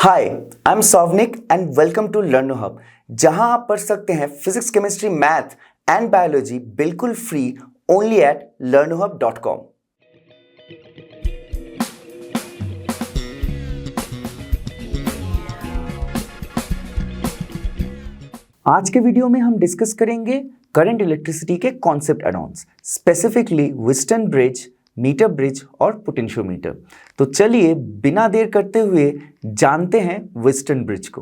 Hi, I am Souvanik and welcome to Learnohub, जहां आप पढ़ सकते हैं physics, chemistry, math and biology बिल्कुल फ्री ओनली एट learnohub.com। आज के वीडियो में हम डिस्कस करेंगे करंट इलेक्ट्रिसिटी के concept addons, specifically Wheatstone bridge, meter bridge और पोटेंशियोमीटर। तो चलिए बिना देर करते हुए जानते हैं व्हिटस्टन ब्रिज को।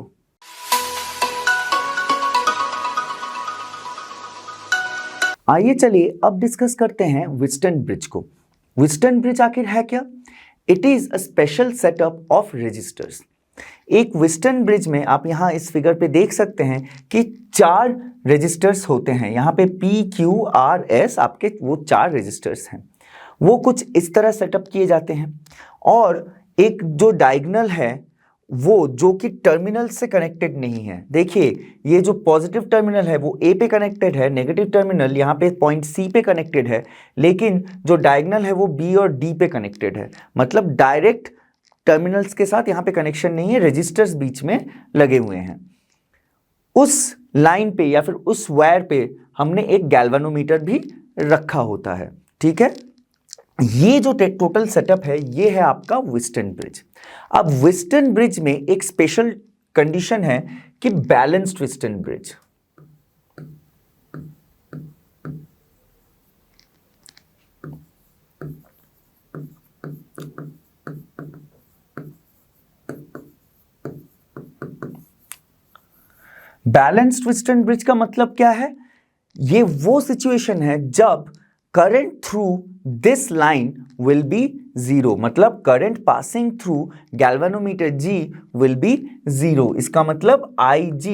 आइए चलिए अब डिस्कस करते हैं व्हिटस्टन ब्रिज को। व्हिटस्टन ब्रिज आखिर है क्या? It is a special setup of resistors. एक व्हिटस्टन ब्रिज में आप यहाँ इस फिगर पे देख सकते हैं कि 4 रेजिस्टर्स होते हैं। यहाँ पे P, Q, R, S आपके वो 4 रेजिस्टर्स हैं। वो कुछ इस तरह सेटअप किए जाते हैं और एक जो डायगोनल है वो जो कि टर्मिनल से कनेक्टेड नहीं है। देखिए ये जो पॉजिटिव टर्मिनल है वो A पे कनेक्टेड है, नेगेटिव टर्मिनल यहाँ पे पॉइंट C पे कनेक्टेड है, लेकिन जो डायगोनल है वो B और D पे कनेक्टेड है। मतलब डायरेक्ट टर्मिनल्स के साथ यहाँ पे कनेक्शन नहीं है, रेजिस्टर्स बीच में लगे हुए हैं। उस लाइन पे या फिर उस वायर पे हमने एक गैल्वेनोमीटर भी रखा होता है। ठीक है, ये जो टोटल सेटअप है ये है आपका व्हिटस्टन ब्रिज। अब व्हिटस्टन ब्रिज में एक स्पेशल कंडीशन है कि balanced Wheatstone bridge. Balanced Wheatstone bridge का मतलब क्या है? ये वो सिचुएशन है जब current through this line will be zero, मतलब current passing through galvanometer G will be zero. इसका मतलब IG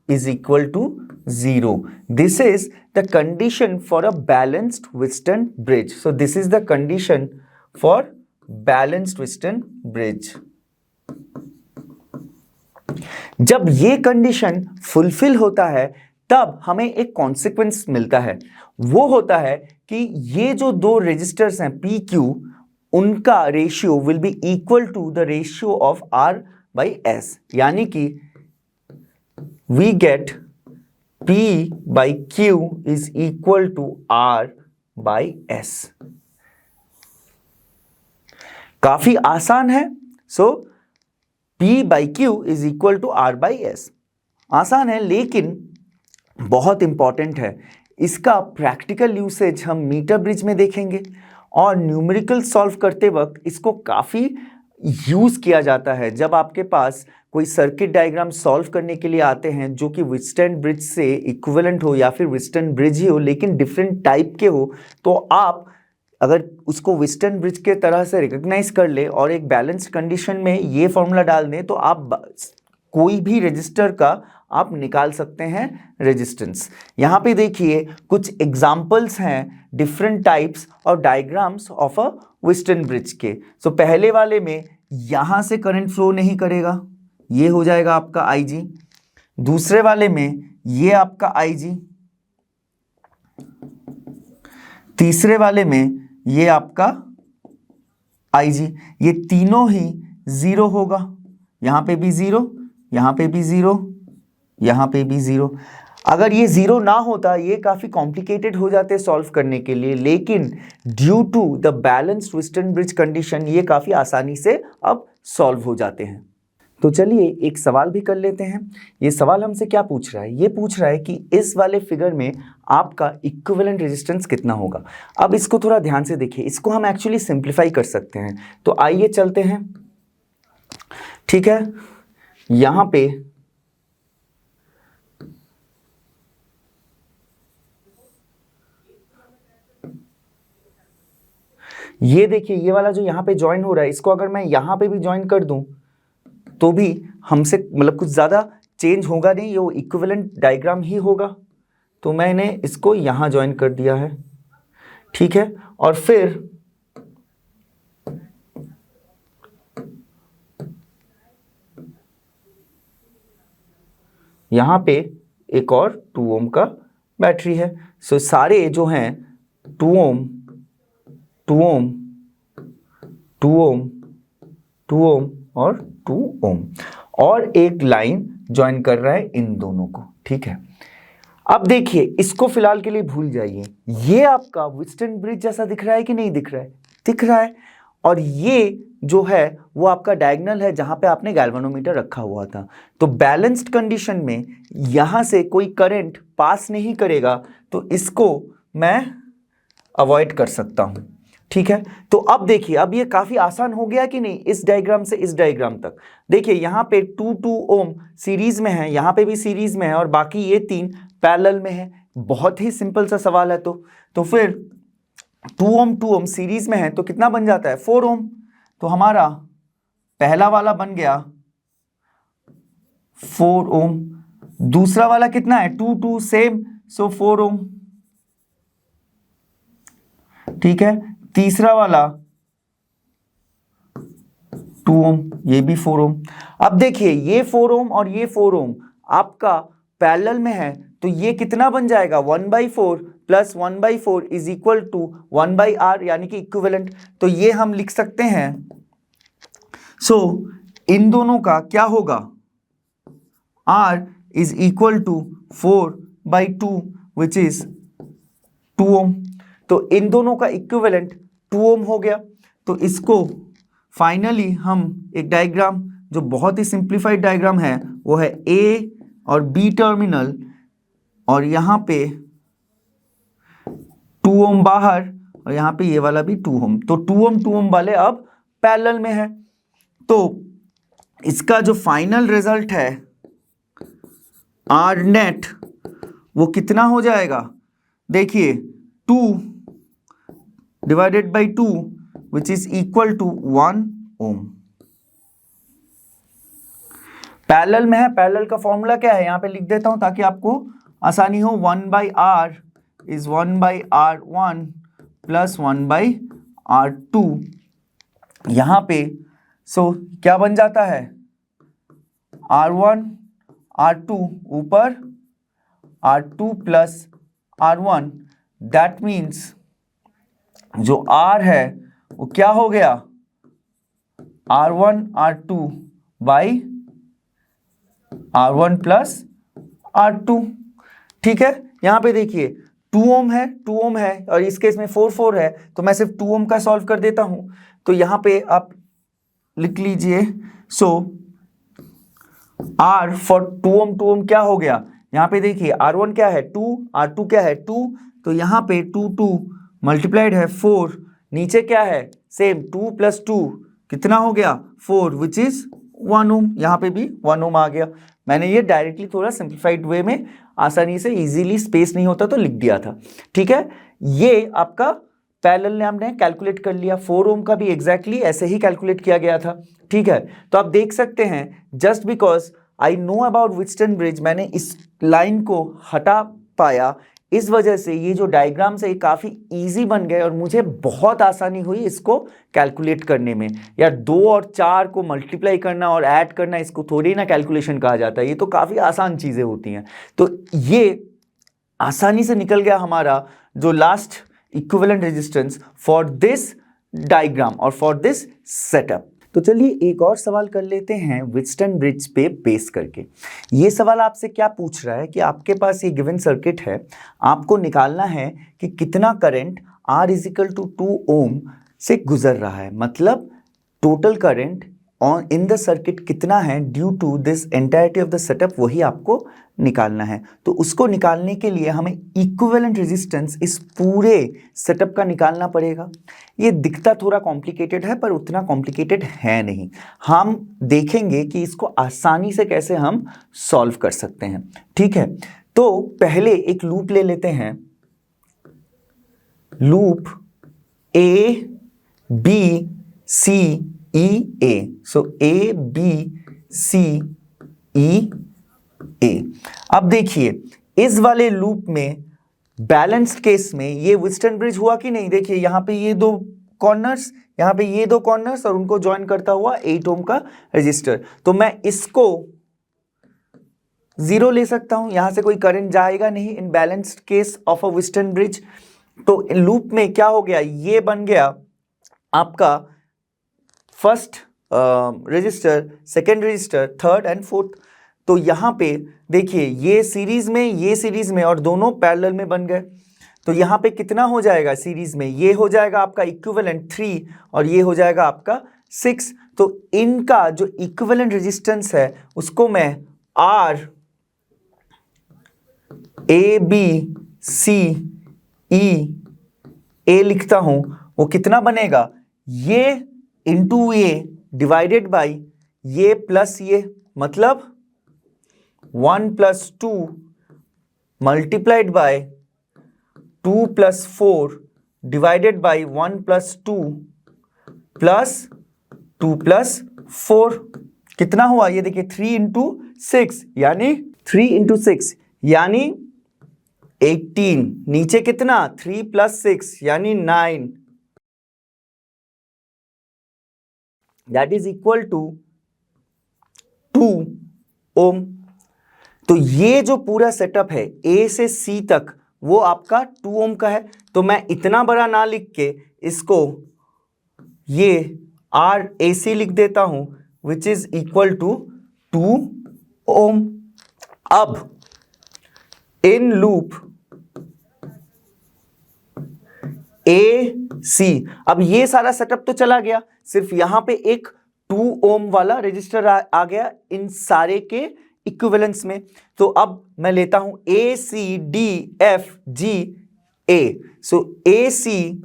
is equal to zero. This is the condition for a balanced Wheatstone bridge. So this is the condition for balanced Wheatstone bridge. जब ये condition fulfil होता है तब हमें एक consequence मिलता है। वो होता है कि ये जो दो रेजिस्टर्स हैं P, Q, उनका ratio will be equal to the ratio of R by S, यानी कि we get P by Q is equal to R by S। काफी आसान है। So P by Q is equal to R by S। आसान है लेकिन बहुत important है। इसका प्रैक्टिकल यूसेज हम मीटर ब्रिज में देखेंगे और न्यूमेरिकल सॉल्व करते वक्त इसको काफ़ी यूज़ किया जाता है। जब आपके पास कोई सर्किट डायग्राम सॉल्व करने के लिए आते हैं जो कि व्हिटस्टन ब्रिज से इक्विवेलेंट हो या फिर व्हिटस्टन ब्रिज ही हो लेकिन डिफरेंट टाइप के हो, तो आप अगर उसको व्हिटस्टन ब्रिज के तरह से रिकॉग्नाइज कर ले और एक बैलेंस्ड कंडीशन में ये फॉर्मूला डाल दें तो आप कोई भी रजिस्टर का आप निकाल सकते हैं रेजिस्टेंस। यहाँ पे देखिए कुछ एग्जाम्पल्स हैं डिफरेंट टाइप्स और diagrams of a Wheatstone bridge के। सो पहले वाले में यहाँ से करंट फ्लो नहीं करेगा, ये हो जाएगा आपका IG। दूसरे वाले में ये आपका IG। तीसरे वाले में ये आपका IG। ये तीनों ही जीरो होगा, यहाँ पे भी जीरो, यहाँ पे भी जीरो, यहाँ पे भी जीरो। अगर ये जीरो ना होता ये काफ़ी कॉम्प्लिकेटेड हो जाते सॉल्व करने के लिए, लेकिन due to the balanced Wheatstone bridge condition ये काफ़ी आसानी से अब सॉल्व हो जाते हैं। तो चलिए एक सवाल भी कर लेते हैं। ये सवाल हमसे क्या पूछ रहा है? ये पूछ रहा है कि इस वाले फिगर में आपका इक्विवेलेंट रेजिस्टेंस कितना होगा। अब इसको थोड़ा ध्यान से देखिए, इसको हम एक्चुअली सिंप्लीफाई कर सकते हैं। तो आइए चलते हैं। ठीक है, यहाँ पे ये देखिए ये वाला जो यहाँ पे ज्वाइन हो रहा है, इसको अगर मैं यहाँ पे भी ज्वाइन कर दूं तो भी हमसे मतलब कुछ ज़्यादा चेंज होगा नहीं, ये इक्विवेलेंट डायग्राम ही होगा। तो मैंने इसको यहाँ ज्वाइन कर दिया है। ठीक है, और फिर यहाँ पे एक और 2 ओम का बैटरी है। सो सारे जो हैं 2 ओम, 2 ओम, 2 ओम, 2 ओम और 2 ओम, और एक लाइन ज्वाइन कर रहा है इन दोनों को, ठीक है। अब देखिए, इसको फिलहाल के लिए भूल जाइए। ये आपका व्हिटस्टन ब्रिज जैसा दिख रहा है कि नहीं दिख रहा है? दिख रहा है। और ये जो है वो आपका डायगोनल है जहां पे आपने गैल्वेनोमीटर रखा हुआ था। तो बैलेंस्ड कंडीशन में यहां से कोई करंट पास नहीं करेगा, तो इसको मैं अवॉइड कर सकता हूं, ठीक है। तो अब देखिए, अब ये काफी आसान हो गया कि नहीं, इस डायग्राम से इस डायग्राम तक। देखिए यहाँ पे 2 ओम सीरीज में है, यहाँ पे भी सीरीज में है, और बाकी ये 3 पैरेलल में है। बहुत ही सिंपल सा सवाल है। तो फिर 2 ओम सीरीज में है तो कितना बन जाता है? 4 ओम। तो हमारा पहला वाला बन गया 4 ओम, दूसरा वाला कितना है? 2 सेम, सो 4 ओम, ठीक है। तीसरा वाला 2 ओम, ये भी 4 ओम। अब देखिए, ये 4 ओम और ये 4 ओम आपका पैरेलल में है, तो ये कितना बन जाएगा? 1/4 plus 1/4 is equal to 1/r, यानी कि इक्विवेलेंट। तो ये हम लिख सकते हैं। सो इन दोनों का क्या होगा? r is equal to 4/2 which is 2 ohm. तो इन दोनों का इक्विवेलेंट 2 ओम हो गया। तो इसको फाइनली हम एक डायग्राम जो बहुत ही सिंप्लीफाइड डायग्राम है, वो है ए और बी टर्मिनल, और यहां पे 2 ओम बाहर, और यहां पे ये वाला भी 2 ओम। तो 2 ओम वाले अब पैरेलल में है। तो इसका जो फाइनल रिजल्ट है आर नेट, वो कितना हो जाएगा? देखिए 2 divided by 2 which is equal to 1 ohm. Parallel में है, पैरेलल का फॉर्मूला क्या है यहां पे लिख देता हूं ताकि आपको आसानी हो। 1/r is 1/r1 plus 1/r2 यहां पे। सो क्या बन जाता है? r1 r2 ऊपर r2 plus r1, that means जो r है वो क्या हो गया? r1 r2 by r1 plus r2, ठीक है। यहां पे देखिए 2 ओम है, 2 ओम है, और इस केस में 4 है, तो मैं सिर्फ 2 ओम का सॉल्व कर देता हूं। तो यहां पे आप लिख लीजिए। सो r फॉर 2 ओम क्या हो गया? यहां पे देखिए r1 क्या है? 2, r2 क्या है? 2, तो यहां पे 2 मल्टीप्लाइड है 4, नीचे क्या है? सेम 2 प्लस 2 कितना हो गया? 4 विच इज 1 ओम। यहां पे भी 1 ओम आ गया। मैंने ये डायरेक्टली थोड़ा सिंप्लीफाइड वे में आसानी से इजीली, स्पेस नहीं होता तो लिख दिया था, ठीक है। ये आपका पैरेलल ने हमने कैलकुलेट कर लिया। 4 ओम का भी एग्जैक्टली ऐसे ही कैलकुलेट किया गया था, ठीक है। तो आप देख सकते हैं, just because I know about Wheatstone bridge, मैंने इस लाइन को हटा पाया, इस वजह से ये जो डायग्राम्स है ये काफ़ी इजी बन गए और मुझे बहुत आसानी हुई इसको कैलकुलेट करने में। या 2 और 4 को मल्टीप्लाई करना और ऐड करना, इसको थोड़ी ना कैलकुलेशन कहा जाता है, ये तो काफ़ी आसान चीज़ें होती हैं। तो ये आसानी से निकल गया हमारा जो last equivalent resistance for this diagram और फॉर दिस सेटअप। तो चलिए एक और सवाल कर लेते हैं व्हिटस्टन ब्रिज पे बेस करके। ये सवाल आपसे क्या पूछ रहा है कि आपके पास ये गिवन सर्किट है, आपको निकालना है कि कितना current R is equal to 2 ohm से गुजर रहा है, मतलब total current on in the circuit कितना है due to this entirety of the setup, वही आपको निकालना है। तो उसको निकालने के लिए हमें इक्विवेलेंट रेजिस्टेंस इस पूरे सेटअप का निकालना पड़ेगा। ये दिखता थोड़ा कॉम्प्लिकेटेड है पर उतना कॉम्प्लिकेटेड है नहीं। हम देखेंगे कि इसको आसानी से कैसे हम सॉल्व कर सकते हैं, ठीक है। तो पहले एक लूप ले लेते हैं, loop A B C E A. So A B C E A. अब देखिए इस वाले लूप में बैलेंस्ड केस में ये व्हिटस्टन ब्रिज हुआ कि नहीं? देखिए यहां पे ये 2 कॉर्नर्स, यहां पे ये 2 कॉर्नर्स और उनको ज्वाइन करता हुआ 8 ओम का रजिस्टर। तो मैं इसको 0 ले सकता हूं, यहां से कोई करंट जाएगा नहीं in balanced case of a Wheatstone bridge. तो लूप में क्या हो गया? ये बन गया आपका first register, second register, third and fourth. तो यहाँ पे देखिए ये सीरीज में और दोनों पैरेलल में बन गए। तो यहाँ पे कितना हो जाएगा सीरीज में, ये हो जाएगा आपका इक्विवेलेंट 3 और ये हो जाएगा आपका 6। तो इनका जो इक्विवेलेंट रेजिस्टेंस है उसको मैं R A B C E A लिखता हूं। वो कितना बनेगा, ये इंटू ये डिवाइडेड बाई ये प्लस ये, मतलब 1 + 2 multiplied by 2 + 4 divided by 1 + 2 plus 2 + 4 कितना हुआ, ये देखिए 3 × 6 यानी 3 × 6 यानी 18। नीचे कितना 3 + 6 यानी 9, that is equal to 2 ohm. तो ये जो पूरा सेटअप है A से C तक वो आपका 2 ओम का है। तो मैं इतना बड़ा ना लिख के इसको ये RAC लिख देता हूं विच इज इक्वल टू 2 ओम। अब इन लूप AC, अब ये सारा सेटअप तो चला गया, सिर्फ यहां पे एक 2 ओम वाला रजिस्टर आ गया इन सारे के इक्विवेलेंस में। तो अब मैं लेता हूं ACDFGA। सो ACDFHA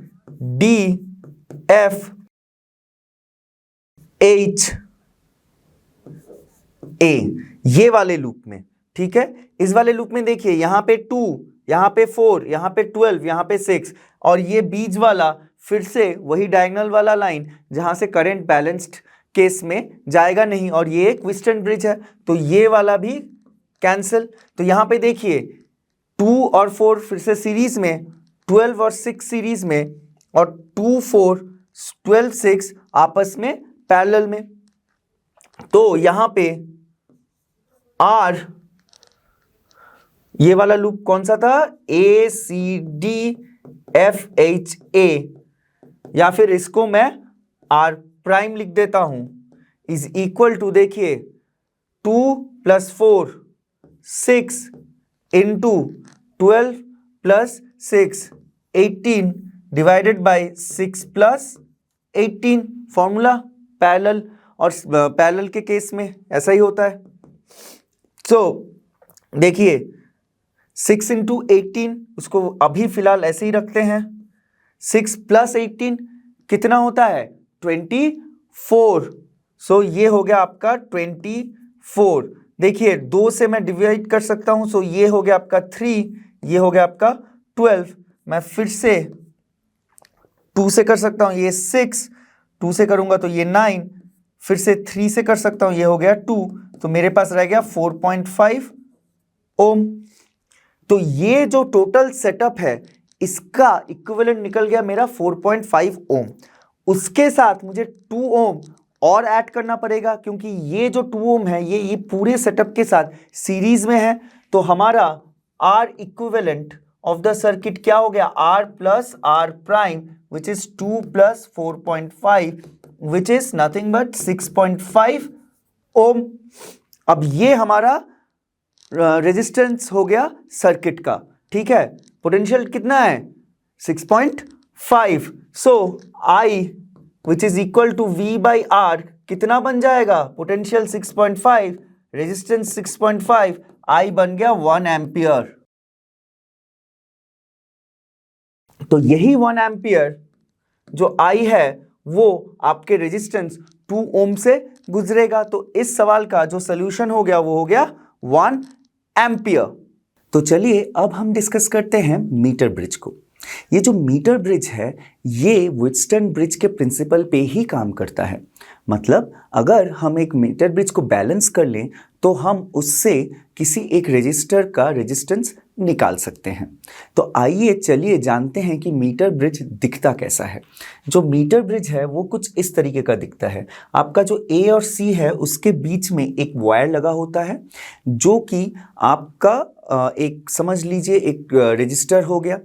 ये वाले लूप में, ठीक है। इस वाले लूप में देखिए यहां पे 2, यहां पे 4, यहां पे 12, यहां पे 6 और ये बीच वाला फिर से वही डायगोनल वाला लाइन जहां से करंट बैलेंस्ड केस में जाएगा नहीं, और ये एक व्हिटस्टन ब्रिज है तो ये वाला भी कैंसिल। तो यहां पे देखिए 2 और 4 फिर से सीरीज में, 12 और 6 सीरीज में, और 2 4 12 6 आपस में पैरेलल में। तो यहां पे R ये वाला लूप कौन सा था, ACDFHA, या फिर इसको मैं R प्राइम लिख देता हूं, इज इक्वल टू देखिए 2 + 4 6 into 12 + 6 18 divided by 6 + 18। Formula parallel, और पैरेलल के केस में ऐसा ही होता है। तो देखिए 6 × 18 उसको अभी फिलहाल ऐसे ही रखते हैं, 6 + 18 कितना होता है 24। सो ये हो गया आपका 24। देखिए 2 से मैं डिवाइड कर सकता हूं, सो ये हो गया आपका 3, ये हो गया आपका 12। मैं फिर से 2 से कर सकता हूं, ये 6, 2 से करूंगा तो ये 9, फिर से 3 से कर सकता हूं, ये हो गया 2, तो मेरे पास रह गया 4.5 ओम। तो ये जो टोटल सेटअप है इसका इक्विवेलेंट निकल गया मेरा 4.5 ओम। उसके साथ मुझे 2 ओम और ऐड करना पड़ेगा, क्योंकि ये जो 2 ओम है ये पूरे सेटअप के साथ सीरीज में है। तो हमारा R equivalent of the circuit क्या हो गया, R + R prime which is 2 + 4.5 which is nothing but 6.5 ओम। अब ये हमारा रेजिस्टेंस हो गया सर्किट का, ठीक है। पोटेंशियल कितना है 6.5। So I which is equal to V/R कितना बन जाएगा, पोटेंशियल 6.5, रेजिस्टेंस 6.5, I बन गया 1 एम्पियर। तो यही 1 एम्पियर जो I है वो आपके रेजिस्टेंस 2 ओम से गुजरेगा। तो इस सवाल का जो सॉल्यूशन हो गया वो हो गया 1 एम्पियर। तो चलिए अब हम डिस्कस करते हैं मीटर ब्रिज को। ये जो मीटर ब्रिज है ये व्हिटस्टन ब्रिज के प्रिंसिपल पे ही काम करता है। मतलब अगर हम एक मीटर ब्रिज को बैलेंस कर लें तो हम उससे किसी एक रेजिस्टर का रेजिस्टेंस निकाल सकते हैं। तो आइए चलिए जानते हैं कि मीटर ब्रिज दिखता कैसा है। जो मीटर ब्रिज है वो कुछ इस तरीके का दिखता है। आपका जो A और C है उसके बीच में एक वायर लगा होता है जो कि आपका एक समझ लीजिए एक रेजिस्टर हो गया।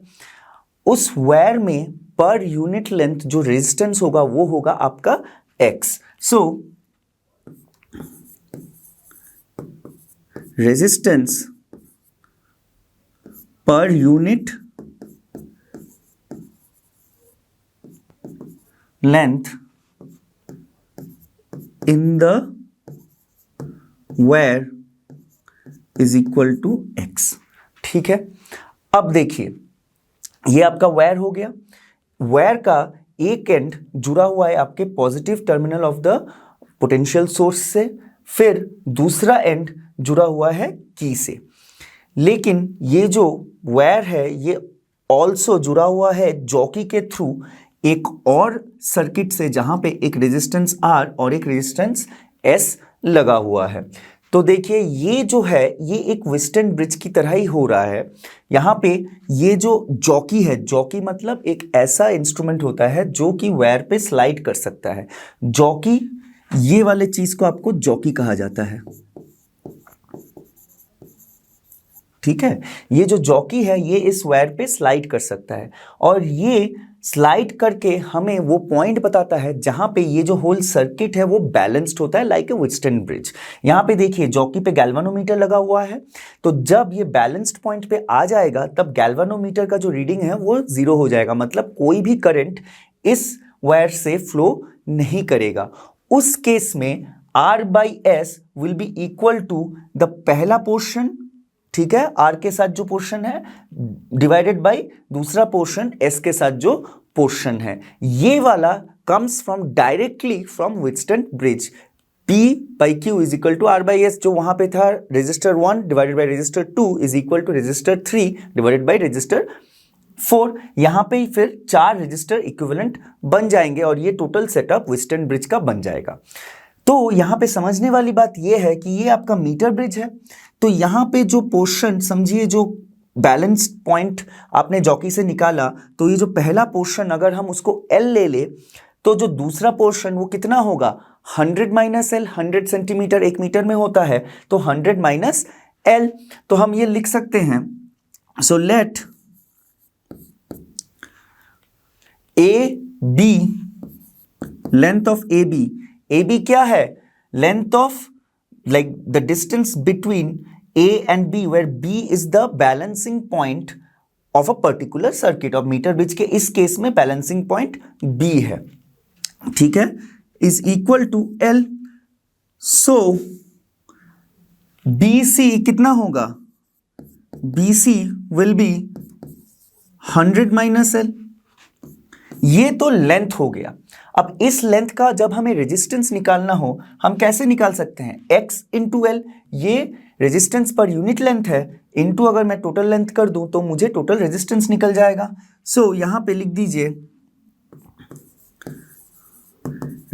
उस वायर में पर यूनिट लेंथ जो रेजिस्टेंस होगा वो होगा आपका X। So resistance per unit length in the wire is equal to X. ठीक है, अब देखिए ये आपका वायर हो गया। वायर का एक एंड जुड़ा हुआ है आपके positive terminal of the potential source से, फिर दूसरा एंड जुड़ा हुआ है की से। लेकिन ये जो वायर है ये ऑल्सो जुड़ा हुआ है जॉकी के थ्रू एक और सर्किट से, जहां पे एक रेजिस्टेंस R और एक रेजिस्टेंस S लगा हुआ है। तो देखिए ये जो है ये एक व्हिटस्टन ब्रिज की तरह ही हो रहा है। यहाँ पे ये जो जॉकी है, जॉकी मतलब एक ऐसा इंस्ट्रूमेंट होता है जो कि वायर पे स्लाइड कर सकता है। जॉकी, ये वाले चीज को आपको जॉकी कहा जाता है। ठीक है, ये जो जॉकी है ये इस वायर पे स्लाइड कर सकता है और ये स्लाइड करके हमें वो पॉइंट बताता है जहां पे ये जो होल सर्किट है वो बैलेंस्ड होता है, लाइक ए व्हिटस्टन ब्रिज। यहां पे देखिए जॉकी पे गैल्वेनोमीटर लगा हुआ है, तो जब ये बैलेंस्ड पॉइंट पे आ जाएगा तब गैल्वेनोमीटर का जो रीडिंग है वो 0 हो जाएगा, मतलब कोई भी करंट इस वायर से फ्लो नहीं करेगा। उस केस में R/S will be equal to the पहला पोर्शन, ठीक है, R के साथ जो पोर्शन है डिवाइडेड बाय दूसरा पोर्शन S के साथ जो पोर्शन है। ये वाला comes from directly from Wheatstone bridge. P/Q is equal to R/S, जो वहां पे था resistor 1 divided by resistor 2 is equal to resistor 3 divided by resistor 4। यहां पे फिर 4 रेजिस्टर इक्विवेलेंट बन जाएंगे और ये टोटल सेटअप व्हिटस्टन ब्रिज का बन जाएगा। तो यहां पे समझने वाली बात यह है कि ये आपका मीटर ब्रिज है। तो यहां पे जो पोर्शन, समझिए जो बैलेंस्ड पॉइंट आपने जॉकी से निकाला, तो ये जो पहला पोर्शन अगर हम उसको L ले ले तो जो दूसरा पोर्शन वो कितना होगा 100 माइनस L। 100 सेंटीमीटर 1 मीटर में होता है, तो 100 माइनस L। तो हम ये लिख सकते हैं, so let AB, length of AB क्या है, length of like the distance between A and B, where B is the balancing point of a particular circuit। और मीटर ब्रिज के इस केस में बैलेंसिंग पॉइंट B है, ठीक है, is equal to L। So BC कितना होगा, BC will be 100 minus L। ये तो लेंथ हो गया। अब इस लेंथ का जब हमें रेजिस्टेंस निकालना हो हम कैसे निकाल सकते हैं, X इंटू L। ये रेजिस्टेंस पर यूनिट लेंथ है, इंटू अगर मैं टोटल लेंथ कर दूं तो मुझे टोटल रेजिस्टेंस निकल जाएगा। सो यहां पे लिख दीजिए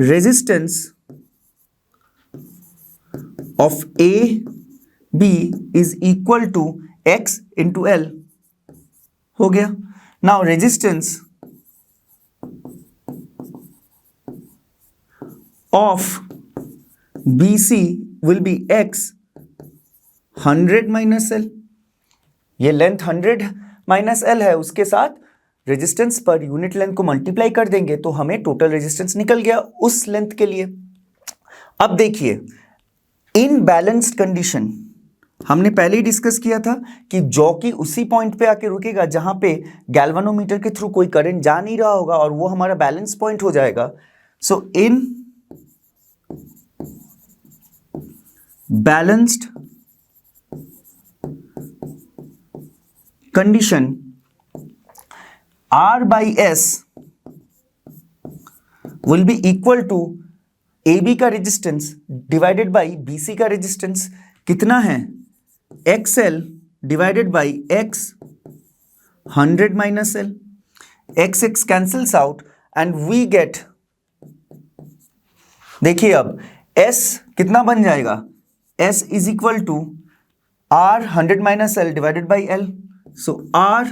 resistance of AB is equal to X into L हो गया। Now resistance of BC will be X 100 minus L। ये लेंथ 100 माइनस L है, उसके साथ रेजिस्टेंस पर यूनिट लेंथ को मल्टीप्लाई कर देंगे तो हमें टोटल रेजिस्टेंस निकल गया उस लेंथ के लिए। अब देखिए इन बैलेंस्ड कंडीशन हमने पहले ही डिस्कस किया था कि जॉकी उसी पॉइंट पे आके रुकेगा जहां पे गैल्वेनोमीटर के थ्रू कोई करंट जा नहीं रहा होगा और वो हमारा बैलेंस पॉइंट हो जाएगा। So in balanced condition R/S will be equal to AB का रेजिस्टेंस डिवाइडेड बाई BC का रेजिस्टेंस कितना है XL divided by X 100 minus L। XX cancels out and we get, देखिए अब S कितना बन जाएगा, S is equal to R 100 minus L divided by L। So R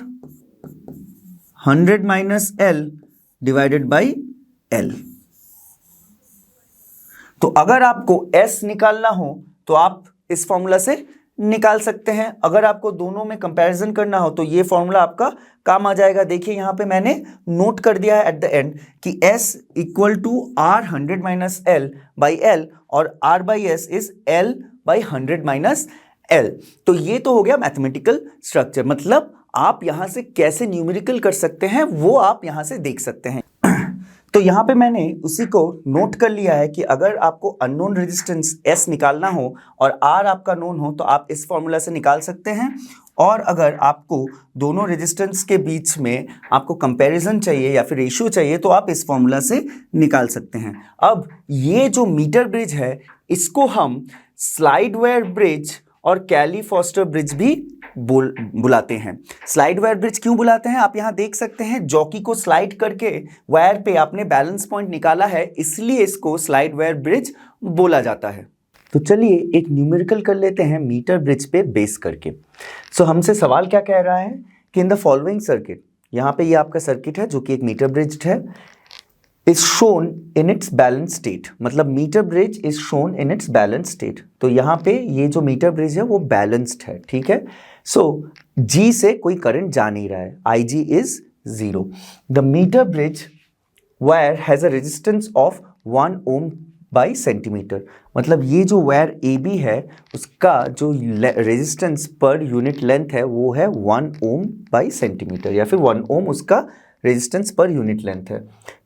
100 minus L divided by L। तो अगर आपको S निकालना हो तो आप इस फॉर्मूला से निकाल सकते हैं। अगर आपको दोनों में कंपैरिजन करना हो तो ये फॉर्मूला आपका काम आ जाएगा। देखिए यहाँ पे मैंने नोट कर दिया है एट द एंड कि S equal to R 100 minus L by L और R by S is L by 100 minus L। तो ये तो हो गया मैथमेटिकल स्ट्रक्चर, मतलब आप यहां से कैसे न्यूमेरिकल कर सकते हैं वो आप यहां से देख सकते हैं। तो यहाँ पे मैंने उसी को नोट कर लिया है कि अगर आपको अननोन रेजिस्टेंस S निकालना हो और R आपका नोन हो तो आप इस फॉर्मूला से निकाल सकते हैं, और अगर आपको दोनों रेजिस्टेंस के बीच में आपको कंपैरिजन चाहिए या फिर रेशियो चाहिए तो आप इस फॉर्मूला से निकाल सकते हैं। अब ये जो मीटर ब्रिज है इसको हम स्लाइड वायर ब्रिज और कैली फॉस्टर ब्रिज भी बुलाते हैं। स्लाइड वायर ब्रिज क्यों बुलाते हैं आप यहां देख सकते हैं, जॉकी को स्लाइड करके वायर पे आपने बैलेंस पॉइंट निकाला है, इसलिए इसको स्लाइड वायर ब्रिज बोला जाता है। तो चलिए एक न्यूमेरिकल कर लेते हैं मीटर ब्रिज पे बेस करके। सो हमसे सवाल क्या कह रहा है कि इन द फॉलोइंग सर्किट, यहाँ पे ये आपका सर्किट है जो कि एक मीटर ब्रिज है, is shown in its balance state, मतलब meter bridge is shown in its balance state. तो यहाँ पे ये जो मीटर ब्रिज है वो बैलेंस्ड है, ठीक है। सो G से कोई करंट जा नहीं रहा है, IG is 0। The metre bridge wire has a resistance of 1 ohm by centimetre, मतलब ये जो वायर AB है उसका जो रेजिस्टेंस पर यूनिट लेंथ है वो है 1 ओम बाई सेंटीमीटर, या फिर 1 ओम उसका रेजिस्टेंस पर यूनिट लेंथ है।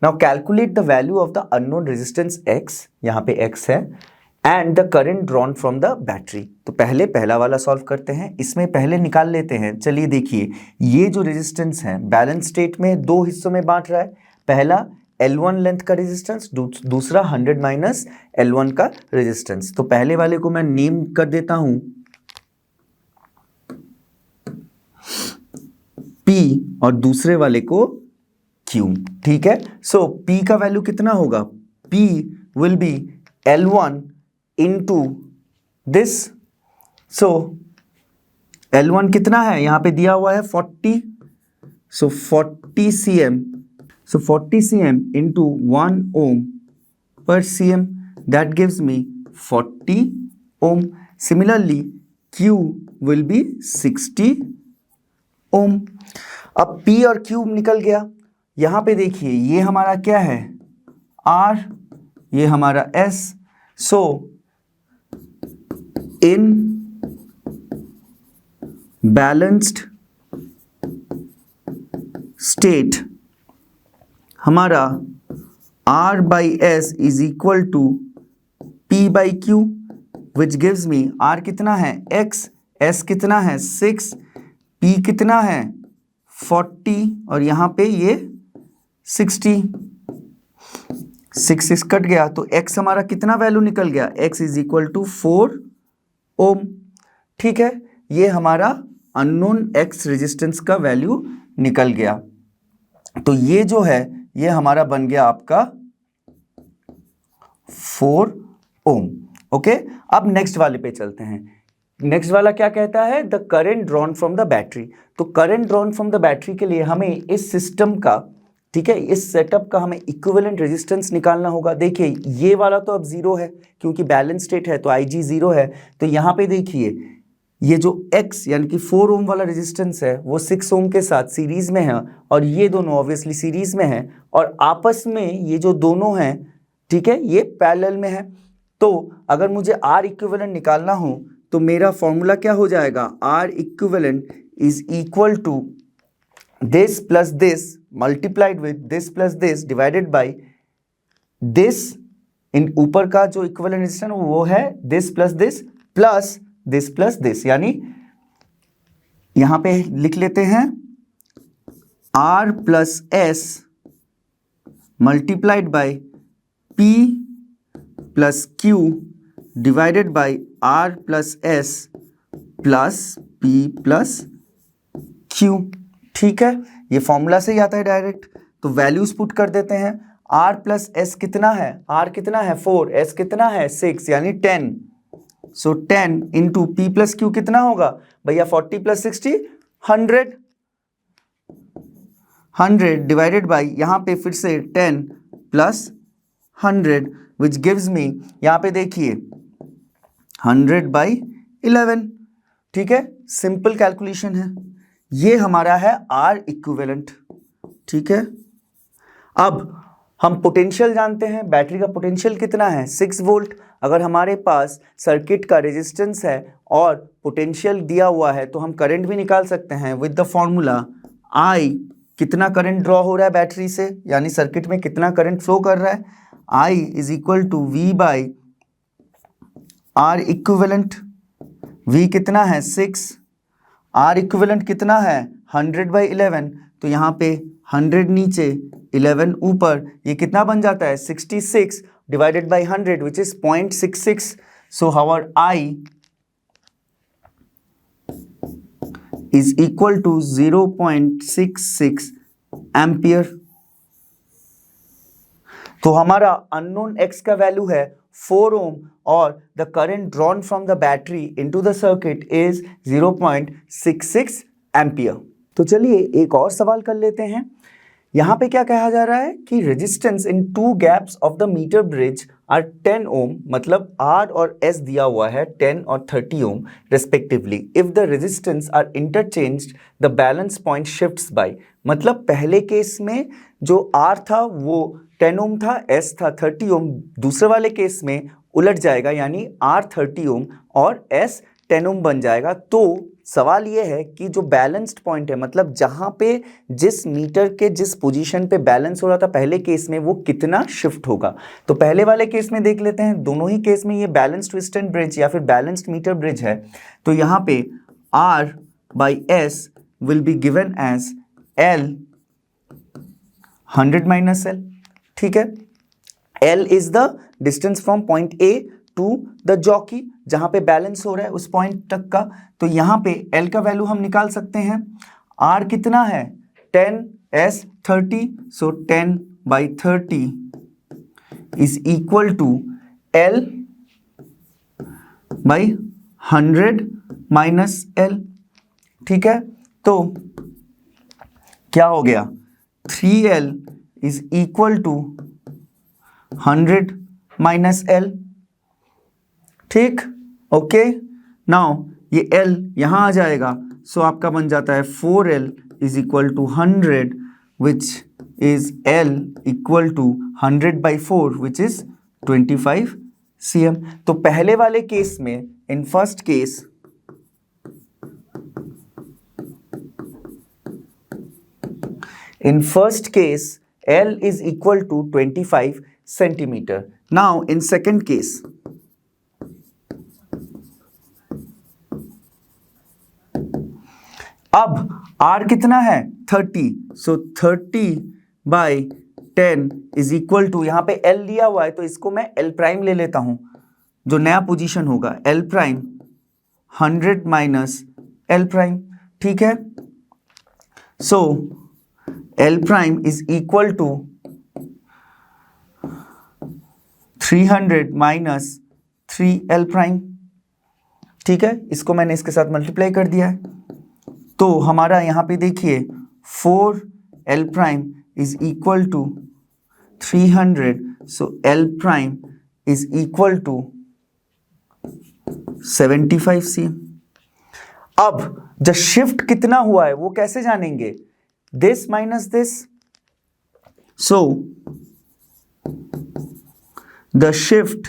Now calculate the value of the unknown resistance X, यहाँ पे X है, and the current drawn from the battery. तो पहले पहला वाला सॉल्व करते हैं, इसमें पहले निकाल लेते हैं। चलिए देखिए ये जो रेजिस्टेंस है बैलेंस स्टेट में दो हिस्सों में बांट रहा है, पहला L1 लेंथ का रेजिस्टेंस, दूसरा 100 माइनस L1 का रेजिस्टेंस। तो पहले वाले को मैं नेम कर देता हूं P और दूसरे वाले को Q, ठीक है। सो P का वैल्यू कितना होगा, P will be L1 into this, so L1 कितना है यहाँ पे दिया हुआ है 40, so 40 cm, so 40 cm into 1 ohm per cm, that gives me 40 ohm. Similarly Q will be 60 ohm. अब P और Q निकल गया। यहाँ पे देखिए ये हमारा क्या है R, ये हमारा S, so in balanced state हमारा R by S is equal to P by Q, which gives me R कितना है X, S कितना है 6, P कितना है 40 और यहाँ पे ये 60, 6 कट गया तो X हमारा कितना वैल्यू निकल गया, X इज इक्वल टू 4 ओम, ठीक है। ये हमारा अननोन X रेजिस्टेंस का वैल्यू निकल गया। तो ये जो है ये हमारा बन गया आपका 4 ओम। ओके, अब नेक्स्ट वाले पे चलते हैं। नेक्स्ट वाला क्या कहता है, the current drawn from the battery. तो current drawn from the battery के लिए हमें इस सिस्टम का, ठीक है, इस सेटअप का हमें इक्विवेलेंट रेजिस्टेंस निकालना होगा। देखिए ये वाला तो अब 0 है क्योंकि बैलेंस स्टेट है तो IG 0 है। तो यहाँ पे देखिए ये जो X यानी कि 4 ओम वाला रेजिस्टेंस है वो 6 ओम के साथ सीरीज में है और ये दोनों ऑब्वियसली सीरीज में है और आपस में ये जो दोनों हैं, ठीक है, ये पैरेलल में है। तो अगर मुझे R इक्विवेलेंट निकालना हो तो मेरा फॉर्मूला क्या हो जाएगा, R equivalent is equal to this plus this multiplied with this plus this divided by this, इन ऊपर का जो इक्विवेलेंट रेजिस्टेंस वो है this plus this plus this plus this, यानी यहां पे लिख लेते हैं R plus S multiplied by P plus Q divided by R plus S plus P plus Q, ठीक है। ये फॉर्मूला से ही आता है डायरेक्ट, तो वैल्यूज पुट कर देते हैं। R प्लस S कितना है, R कितना है 4, S कितना है 6 यानी 10, सो 10 इंटू P प्लस Q कितना होगा भैया 40 प्लस 60 100 डिवाइडेड बाई यहाँ पे फिर से 10 प्लस 100 विच गिव्स मी, यहाँ पे देखिए 100 बाई 11, ठीक है, सिंपल कैलकुलेशन है। ये हमारा है आर इक्विवेलेंट, ठीक है। अब हम पोटेंशियल जानते हैं, बैटरी का पोटेंशियल कितना है 6 वोल्ट। अगर हमारे पास सर्किट का रेजिस्टेंस है और पोटेंशियल दिया हुआ है तो हम करंट भी निकाल सकते हैं विद द फॉर्मूला आई। कितना करंट ड्रॉ हो रहा है बैटरी से, यानी सर्किट में कितना करंट फ्लो कर रहा है, I is equal to V by R equivalent. V कितना है 6, आर इक्विवेलेंट कितना है 100/11, तो यहाँ पे 100 नीचे 11 ऊपर, ये कितना बन जाता है 66 divided by 100 which is 0.66। So our I is equal to 0.66 ampere. तो हमारा अननोन x का वैल्यू है 4 ओम और the current drawn from the battery into the circuit is 0.66 ampere. तो चलिए एक और सवाल कर लेते हैं। यहाँ पे क्या कहा जा रहा है कि resistance in 2 gaps of the metre bridge are 10 ohm, मतलब R और S दिया हुआ है 10 और 30 ohm respectively. If the resistance are interchanged the balance point shifts by, मतलब पहले केस में जो R था वो 10 ओम था, S था 30 ओम। दूसरे वाले केस में उलट जाएगा, यानी R 30 ओम और S 10 ओम बन जाएगा। तो सवाल ये है कि जो बैलेंस्ड पॉइंट है, मतलब जहां पे जिस मीटर के जिस पोजीशन पे बैलेंस हो रहा था पहले केस में, वो कितना शिफ्ट होगा। तो पहले वाले केस में देख लेते हैं, दोनों ही केस में ये बैलेंस्ड व्हिस्टन ब्रिज या फिर बैलेंस्ड मीटर ब्रिज है। तो यहाँ पे R by S will be given as L 100 minus L, ठीक है। L is the distance from point A to the jockey, जहां पे बैलेंस हो रहा है उस पॉइंट तक का। तो यहां पे L का वैल्यू हम निकाल सकते हैं। R कितना है 10, S 30, so 10/30 is equal to L by 100 minus L, ठीक है। तो क्या हो गया 3L is equal to 100 minus L, ठीक, ओके। नाउ ये L यहां आ जाएगा, सो आपका बन जाता है 4L is equal to 100 which is L equal to 100/4 which is 25 cm। तो पहले वाले केस में in first case L is equal to 25 centimeter. Now in second case, अब R कितना है 30, सो 30/10 इज इक्वल टू, यहाँ पे L लिया हुआ है तो इसको मैं L प्राइम ले लेता हूं, जो नया पोजीशन होगा L prime 100 minus L prime, ठीक है। So L prime is equal to 300 minus 3L prime, ठीक है। इसको मैंने इसके साथ मल्टीप्लाई कर दिया है। तो हमारा यहाँ पे देखिए 4L prime is equal to 300, so L prime is equal to 75 cm। अब जो शिफ्ट कितना हुआ है वो कैसे जानेंगे, this minus this, so the shift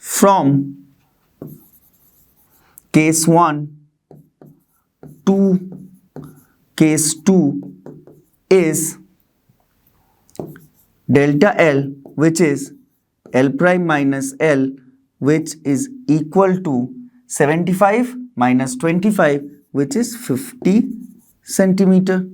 from case 1 to case 2 is delta L, which is L prime minus L, which is equal to 75 minus 25, which is 50 centimetre.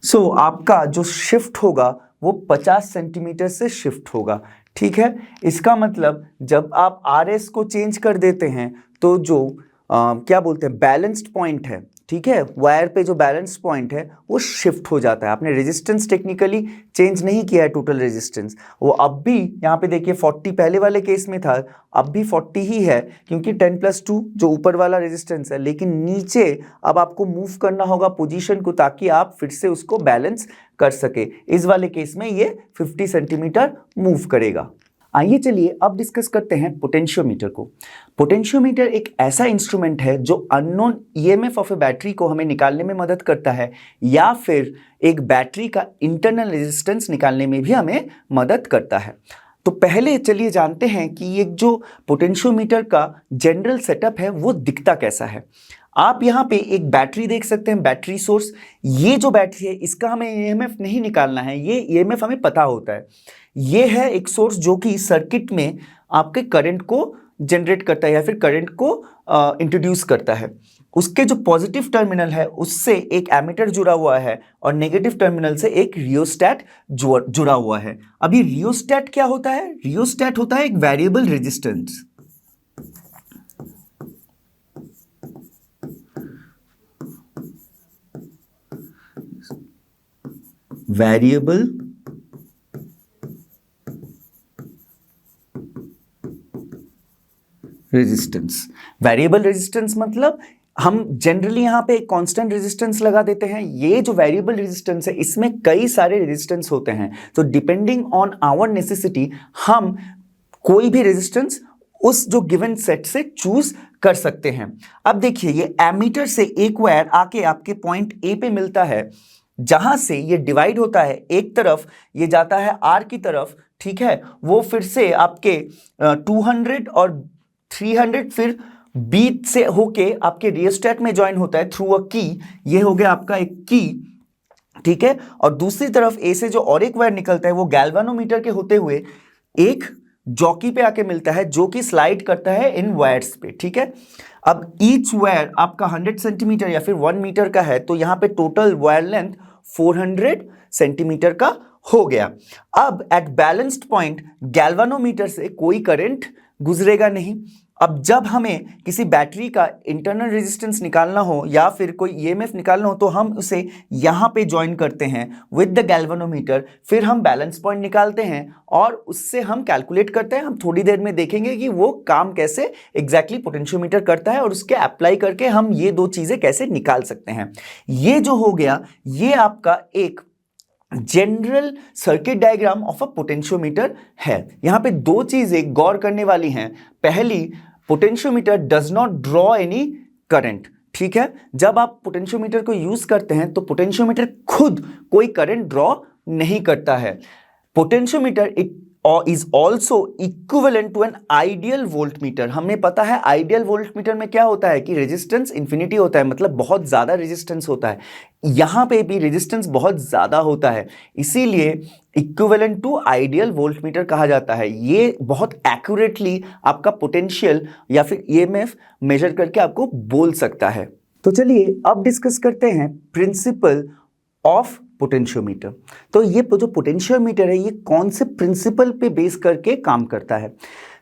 सो आपका जो शिफ्ट होगा वो 50 सेंटीमीटर से शिफ्ट होगा, ठीक है। इसका मतलब जब आप RS को चेंज कर देते हैं तो जो क्या बोलते हैं बैलेंस्ड पॉइंट है, ठीक है, वायर पे जो बैलेंस्ड पॉइंट है वो शिफ्ट हो जाता है। आपने रेजिस्टेंस टेक्निकली चेंज नहीं किया है, टोटल रेजिस्टेंस वो अब भी यहाँ पे देखिए 40 पहले वाले केस में था, अब भी 40 ही है क्योंकि 10+2 जो ऊपर वाला रेजिस्टेंस है, लेकिन नीचे अब आपको मूव करना होगा पोजीशन को ताकि आप फिर से उसको बैलेंस कर सके। इस वाले केस में ये 50 सेंटीमीटर मूव करेगा। आइए चलिए अब डिस्कस करते हैं पोटेंशियोमीटर को। पोटेंशियोमीटर एक ऐसा इंस्ट्रूमेंट है जो unknown EMF of A battery को हमें निकालने में मदद करता है या फिर एक बैटरी का इंटरनल रेजिस्टेंस निकालने में भी हमें मदद करता है। तो पहले चलिए जानते हैं कि ये जो पोटेंशियोमीटर का जनरल सेटअप है वो दिखता कैसा है। आप यहाँ पे एक बैटरी देख सकते हैं, बैटरी सोर्स। ये जो बैटरी है इसका हमें ईएमएफ नहीं निकालना है, ये ईएमएफ हमें पता होता है। ये है एक सोर्स जो कि सर्किट में आपके करंट को जनरेट करता है या फिर करंट को इंट्रोड्यूस करता है। उसके जो पॉजिटिव टर्मिनल है उससे एक एमीटर जुड़ा हुआ है और नेगेटिव टर्मिनल से एक रियोस्टैट जुड़ा हुआ है। अभी रियोस्टैट क्या होता है? रियोस्टैट होता है एक variable resistance. Variable resistance. Variable resistance मतलब हम जनरली यहां पे एक कांस्टेंट रेजिस्टेंस लगा देते हैं। ये जो वेरिएबल रेजिस्टेंस है इसमें कई सारे रेजिस्टेंस होते हैं, तो डिपेंडिंग ऑन आवर नेसेसिटी हम कोई भी रेजिस्टेंस उस जो गिवन सेट से चूज कर सकते हैं। अब देखिए ये एमीटर से एक वायर आके आपके पॉइंट ए पे मिलता है, जहां से ये डिवाइड होता है, एक तरफ ये जाता है आर की तरफ, ठीक है, वो फिर से आपके 200 और 300 फिर बी से होके आपके रियोस्टैट में ज्वाइन होता है थ्रू अ की। ये हो गया आपका एक की, ठीक है। और दूसरी तरफ ए से जो और एक वायर निकलता है वो गैल्वानोमीटर के होते हुए एक जॉकी पे आके मिलता है जो कि स्लाइड करता है इन वायर्स पे, ठीक है। अब ईच वायर आपका 100 सेंटीमीटर या फिर 1 मीटर का है, तो यहां पे टोटल वायर लेंथ 400 सेंटीमीटर का हो गया। अब एट बैलेंस्ड पॉइंट गैल्वानोमीटर से कोई करंट गुजरेगा नहीं। अब जब हमें किसी बैटरी का इंटरनल रेजिस्टेंस निकालना हो या फिर कोई ईएमएफ निकालना हो तो हम उसे यहाँ पे ज्वाइन करते हैं विद द गैल्वानोमीटर, फिर हम बैलेंस पॉइंट निकालते हैं और उससे हम कैलकुलेट करते हैं। हम थोड़ी देर में देखेंगे कि वो काम कैसे एग्जैक्टली पोटेंशियोमीटर करता है और उसके अप्लाई करके हम ये दो चीज़ें कैसे निकाल सकते हैं। ये जो हो गया ये आपका एक general circuit diagram of a potentiometer है। यहां पे दो चीजें गौर करने वाली हैं। पहली, potentiometer does not draw any current, ठीक है। जब आप पोटेंशियोमीटर को यूज करते हैं तो पोटेंशियोमीटर खुद कोई करंट ड्रॉ नहीं करता है। Potentiometer it is also equivalent to an ideal voltmeter। हमें पता है आइडियल वोल्टमीटर में क्या होता है कि रेजिस्टेंस इंफिनिटी होता है, मतलब बहुत ज्यादा रेजिस्टेंस होता है। यहां पे भी रेजिस्टेंस बहुत ज्यादा होता है, इसीलिए इक्विवेलेंट टू आइडियल वोल्टमीटर कहा जाता है। ये बहुत एक्यूरेटली आपका पोटेंशियल या फिर ईएमएफ मेजर करके आपको बोल सकता है। तो चलिए अब डिस्कस करते हैं प्रिंसिपल ऑफ पोटेंशियोमीटर। तो ये जो पोटेंशियोमीटर है ये कौन से प्रिंसिपल पे बेस करके काम करता है?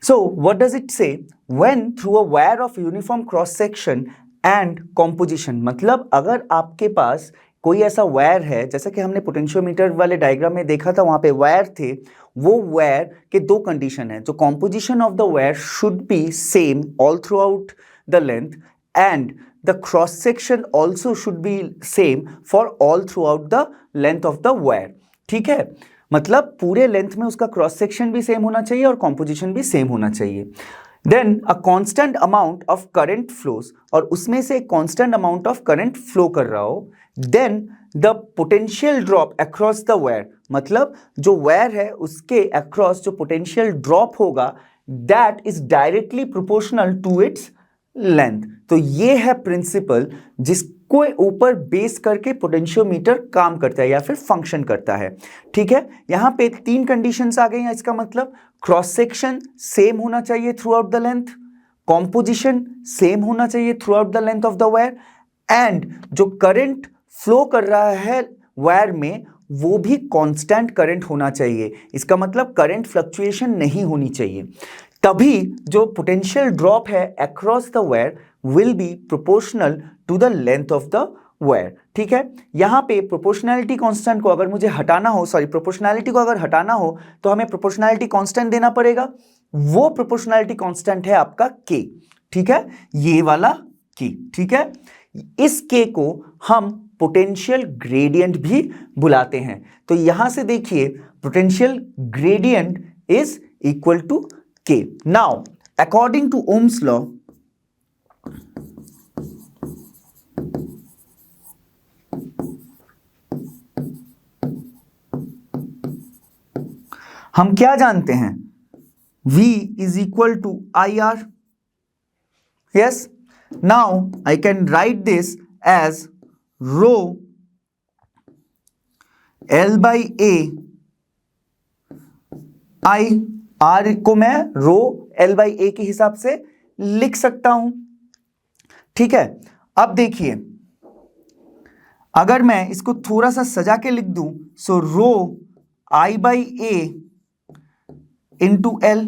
सो व्हाट डज इट से? When through a wire of uniform cross section and composition, मतलब अगर आपके पास कोई ऐसा वायर है, जैसा कि हमने पोटेंशियोमीटर वाले डायग्राम में देखा था, वहां पे वायर थे, वो वायर के दो कंडीशन है। जो composition of the wire should be same all through out the length and the cross section also should be same for all throughout the length of the wire, ठीक है। मतलब पूरे लेंथ में उसका क्रॉस सेक्शन भी same होना चाहिए और कॉम्पोजिशन भी सेम होना चाहिए। Then a constant amount of current flows, और उसमें से constant amount of current flow कर रहा हो। Then the potential drop across the wire, मतलब जो वायर है उसके अक्रॉस जो पोटेंशियल ड्रॉप होगा that is directly proportional to its length. तो ये है प्रिंसिपल जिसको ऊपर बेस करके पोटेंशियोमीटर काम करता है या फिर फंक्शन करता है, ठीक है। यहां पे तीन कंडीशंस आ गई हैं। इसका मतलब क्रॉस सेक्शन सेम होना चाहिए through out the length, composition same होना चाहिए through out the length of the wire, and जो करंट फ्लो कर रहा है वायर में वो भी कांस्टेंट करंट होना चाहिए। इसका मतलब करंट फ्लक्चुएशन नहीं होनी चाहिए। तभी जो पोटेंशियल ड्रॉप है across the wire will be proportional to the length of the wire, ठीक है। यहां पे प्रोपोर्शनैलिटी कांस्टेंट को अगर मुझे हटाना हो, प्रोपोर्शनैलिटी को अगर हटाना हो तो हमें प्रोपोर्शनैलिटी कांस्टेंट देना पड़ेगा। वो प्रोपोर्शनैलिटी कांस्टेंट है आपका के, ठीक है, ये वाला के, ठीक है। इस के को हम पोटेंशियल ग्रेडियंट भी बुलाते हैं। तो यहां से देखिए potential gradient is equal to K. Now, according to Ohm's law, हम क्या जानते हैं? V is equal to IR. Yes. Now I can write this as rho L by A I. R को मैं रो L by A के हिसाब से लिख सकता हूं. ठीक है. अब देखिए, अगर मैं इसको थोड़ा सा सजा के लिख दूं, सो रो I by A into L.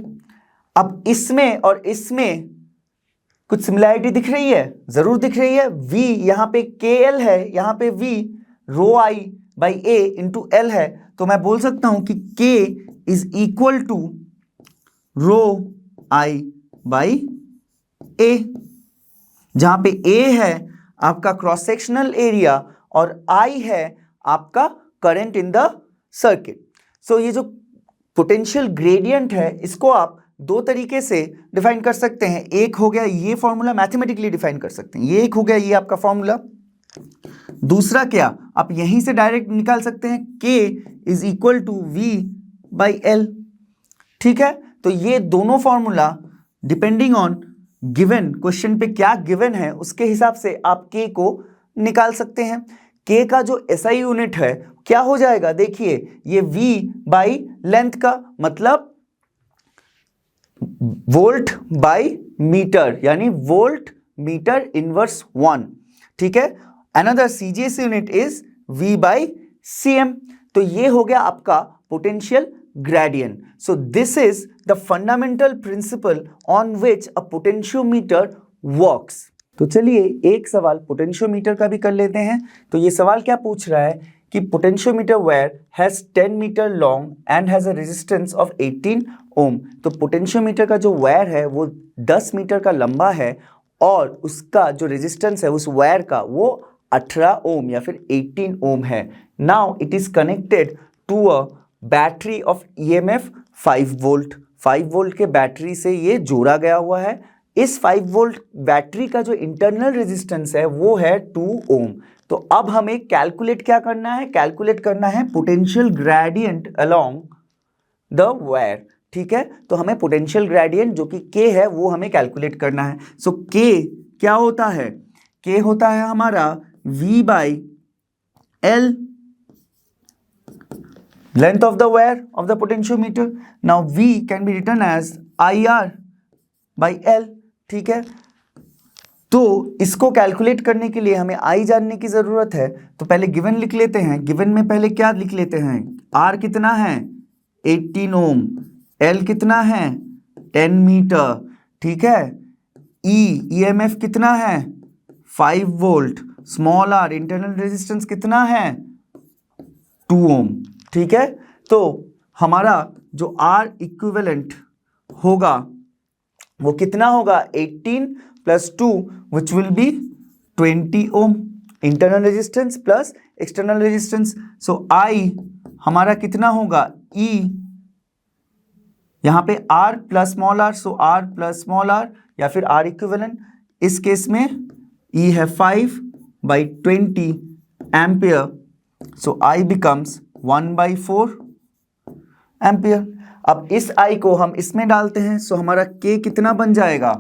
अब इसमें और इसमें कुछ सिमिलैरिटी दिख रही है? जरूर दिख रही है. V यहां पे KL है, यहां पे V rho I by A into L है, तो मैं बोल सकता हूं कि K is equal to rho I by A, जहां पे A है आपका क्रॉस सेक्शनल एरिया और I है आपका current in the circuit. So ये जो पोटेंशियल ग्रेडियंट है, इसको आप दो तरीके से डिफाइन कर सकते हैं. एक हो गया ये फॉर्मूला, मैथमेटिकली डिफाइन कर सकते हैं. ये एक हो गया ये आपका फॉर्मूला. दूसरा क्या, आप यहीं से डायरेक्ट निकाल सकते हैं, K is equal to V by L. ठीक है. तो ये दोनों formula depending on given question पे क्या गिवन है उसके हिसाब से आप K को निकाल सकते हैं. K का जो SI यूनिट है क्या हो जाएगा? देखिए, ये V बाई लेंथ का मतलब वोल्ट बाई मीटर, यानी वोल्ट मीटर इनवर्स 1. ठीक है. Another CGS unit is V by CM. तो ये हो गया आपका potential gradient. So this is the fundamental principle on which a potentiometer works. तो चलिए एक सवाल पोटेंशियोमीटर का भी कर लेते हैं. तो ये सवाल क्या पूछ रहा है कि potentiometer wire has 10 metre long and has a resistance of 18 ohm. तो पोटेंशियोमीटर का जो वायर है वो 10 मीटर का लंबा है और उसका जो रेजिस्टेंस है उस वायर का वो 18 ओम या फिर 18 ओम है. Now it is connected to a battery of EMF 5 volt. 5 volt के बैटरी से ये जोड़ा गया हुआ है. इस 5 वोल्ट बैटरी का जो इंटरनल रेजिस्टेंस है वो है 2 ओम. तो अब हमें कैलकुलेट क्या करना है? कैलकुलेट करना है potential gradient along the wire. ठीक है. तो हमें पोटेंशियल ग्रेडियंट जो कि K है वो हमें कैलकुलेट करना है. सो K क्या होता है? K होता है हमारा V by L, length of the wire of the potentiometer. Now V can be written as IR by L. ठीक है. तो इसको कैलकुलेट करने के लिए हमें I जानने की जरूरत है. तो पहले गिवन लिख लेते हैं. गिवन में पहले क्या लिख लेते हैं? R कितना है? 18 ओम. L कितना है? 10 मीटर. ठीक है. EMF कितना है? 5 volt. Small r internal resistance कितना है? 2 ओम. ठीक है. तो हमारा जो R इक्विवेलेंट होगा वो कितना होगा? 18 plus 2 which will be 20 ohm. Internal resistance plus external resistance. So I हमारा कितना होगा? E यहां पे R plus small r, so R plus small r या फिर R इक्विवेलेंट. इस केस में E है 5 by 20 ampere. So I becomes 1/4 ampere. अब इस I को हम इसमें डालते हैं. सो हमारा K कितना बन जाएगा?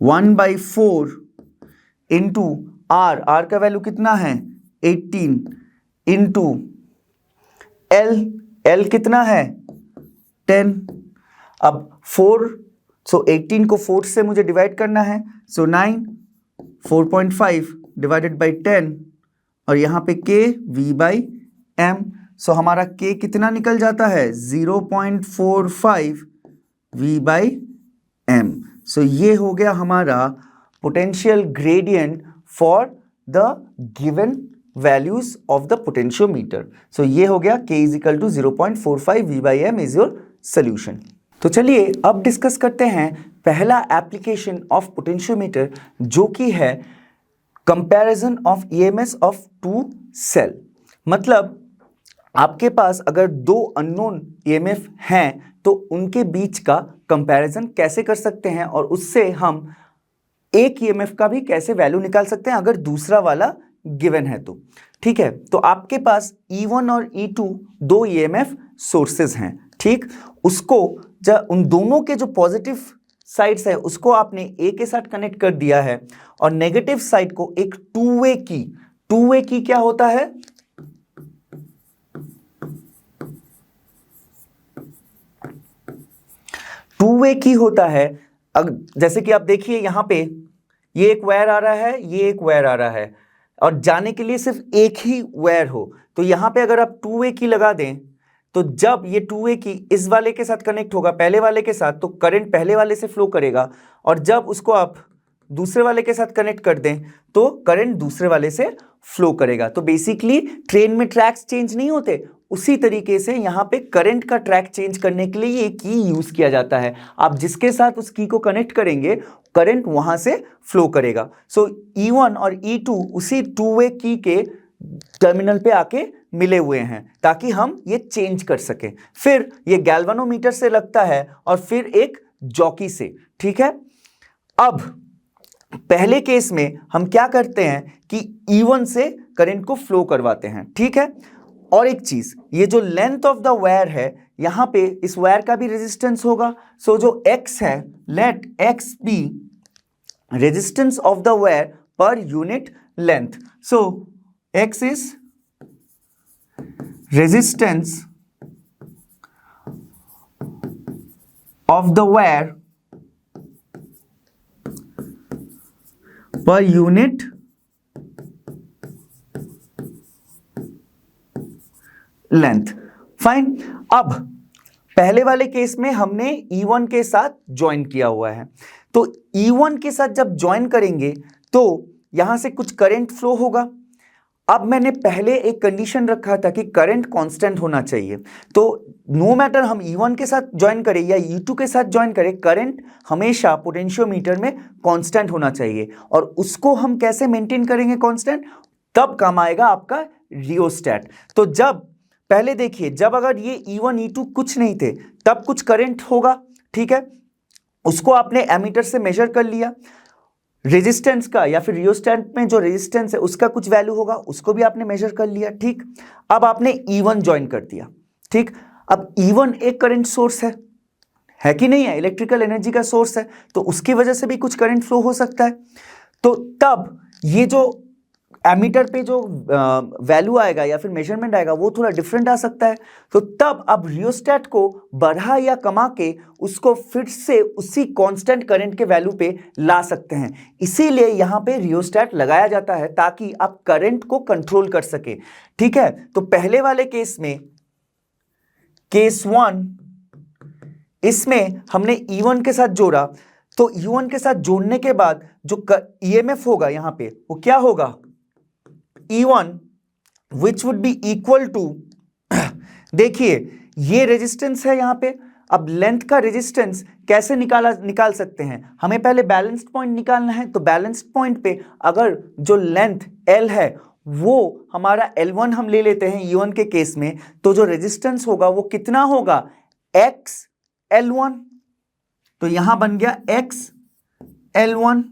1/4 इंटू R का वैल्यू कितना है? 18 इंटू L कितना है? 10. अब 4, सो 18 को 4 से मुझे डिवाइड करना है. सो 9, 4.5 डिवाइडेड बाई 10 और यहाँ पे K V बाई M. सो हमारा K कितना निकल जाता है? 0.45 V बाई M. सो ये हो गया हमारा potential gradient for the given values of the potentiometer. So ये हो गया K is equal to 0.45 V by M is your solution. तो चलिए अब डिस्कस करते हैं पहला एप्लीकेशन ऑफ पोटेंशियोमीटर जो कि है comparison of EMS of 2 cell. मतलब आपके पास अगर 2 अननोन EMF हैं तो उनके बीच का कंपैरिजन कैसे कर सकते हैं और उससे हम एक ईएमएफ का भी कैसे वैल्यू निकाल सकते हैं अगर दूसरा वाला गिवन है तो। ठीक है, तो आपके पास E1 और E2 दो ईएमएफ सोर्सेज हैं। ठीक, उसको जब उन दोनों के जो पॉजिटिव साइड्स है उसको आपने ए के साथ कनेक्ट कर दिया है और नेगेटिव साइड को एक टू वे की क्या होता है, टू वे की होता है। जैसे कि आप देखिए यहां पे ये एक वायर आ रहा है, ये एक वायर आ रहा है और जाने के लिए सिर्फ एक ही वायर हो, तो यहां पे अगर आप टू वे की लगा दें तो जब ये टू वे की इस वाले के साथ कनेक्ट होगा पहले वाले के साथ, तो करंट पहले वाले से फ्लो करेगा और जब उसको आप दूसरे वाले के साथ कनेक्ट कर दें तो करंट दूसरे वाले से फ्लो करेगा। तो बेसिकली ट्रेन में ट्रैक्स चेंज नहीं होते, उसी तरीके से यहाँ पे करंट का ट्रैक चेंज करने के लिए ये की यूज किया जाता है। आप जिसके साथ उस की को कनेक्ट करेंगे करंट वहां से फ्लो करेगा। सो E1 और E2 उसी टू वे की के टर्मिनल पे आके मिले हुए हैं ताकि हम ये चेंज कर सकें। फिर ये गैल्वेनोमीटर से लगता है और फिर एक जॉकी से। ठीक है, अब पहले केस में हम क्या करते हैं कि E1 से करंट को फ्लो करवाते हैं। ठीक है, और एक चीज, ये जो लेंथ ऑफ द वायर है यहां पे इस वायर का भी रेजिस्टेंस होगा। सो जो X है, let X be resistance of the wire per unit length. So X is resistance of the wire per unit length। Fine, अब पहले वाले केस में हमने E1 के साथ ज्वाइन किया हुआ है, तो E1 के साथ जब ज्वाइन करेंगे तो यहां से कुछ करंट फ्लो होगा। अब मैंने पहले एक कंडीशन रखा था कि करंट कांस्टेंट होना चाहिए, तो नो मैटर हम E1 के साथ ज्वाइन करें या E2 के साथ ज्वाइन करें, करंट हमेशा पोटेंशियोमीटर में कांस्टेंट होना चाहिए। और उसको हम कैसे मेंटेन करेंगे कांस्टेंट, तब काम आएगा आपका रियोस्टेट। तो जब पहले देखिए, जब अगर ये E1 E2 कुछ नहीं थे तब कुछ करंट होगा। ठीक है, उसको आपने एमीटर से मेजर कर लिया, रेजिस्टेंस का या फिर रियोस्टेट में जो रेजिस्टेंस है उसका कुछ वैल्यू होगा, उसको भी आपने मेजर कर लिया। ठीक, अब आपने E1 ज्वाइन कर दिया। ठीक, अब E1 एक करंट सोर्स है कि नहीं है, इलेक्ट्रिकल एनर्जी का सोर्स है, तो उसकी वजह से भी कुछ करंट फ्लो हो सकता है। तो तब ये जो एमीटर पे जो वैल्यू आएगा या फिर मेजरमेंट आएगा वो थोड़ा डिफरेंट आ सकता है। तो तब अब रियोस्टेट को बढ़ा या कमा के उसको फिर से उसी कांस्टेंट करंट के वैल्यू पे ला सकते हैं। इसीलिए यहां पे रियोस्टेट लगाया जाता है ताकि आप करंट को कंट्रोल कर सके। ठीक है, तो पहले वाले केस में, केस 1, इसमें हमने E1 के साथ जोड़ा, तो E1 के साथ जोड़ने के बाद जो EMF होगा यहां पे वो क्या होगा, E1 which would be equal to देखिए ये रेजिस्टेंस है यहां पे। अब लेंथ का रेजिस्टेंस कैसे निकाल सकते हैं, हमें पहले बैलेंस्ड पॉइंट निकालना है। तो बैलेंस्ड पॉइंट पे अगर जो लेंथ L है वो हमारा L1 हम ले लेते हैं E1 के केस में, तो जो रेजिस्टेंस होगा वो कितना होगा, X L1। तो यहां बन गया X L1।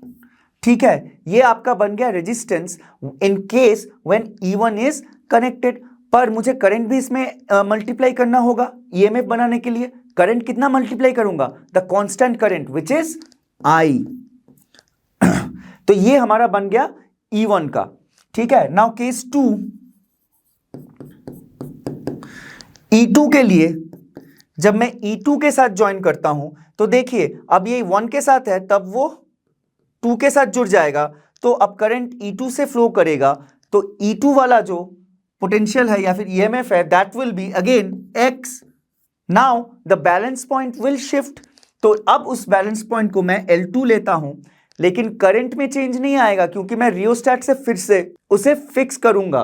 ठीक है, ये आपका बन गया resistance in case when E1 is connected. पर मुझे करंट भी इसमें मल्टीप्लाई करना होगा ईएमएफ बनाने के लिए। करंट कितना मल्टीप्लाई करूंगा, the constant current which is I। तो ये हमारा बन गया E1 का। ठीक है, नाउ केस 2, E2 के लिए जब मैं E2 के साथ ज्वाइन करता हूं तो देखिए अब ये 1 के साथ है तब वो 2 के साथ जुड़ जाएगा, तो अब करंट E2 से फ्लो करेगा। तो E2 वाला जो पोटेंशियल है या फिर EMF है that will be again X। Now the balance point will shift. तो अब उस बैलेंस पॉइंट को मैं L2 लेता हूं, लेकिन करंट में चेंज नहीं आएगा क्योंकि मैं रियोस्टेट से फिर से उसे फिक्स करूंगा।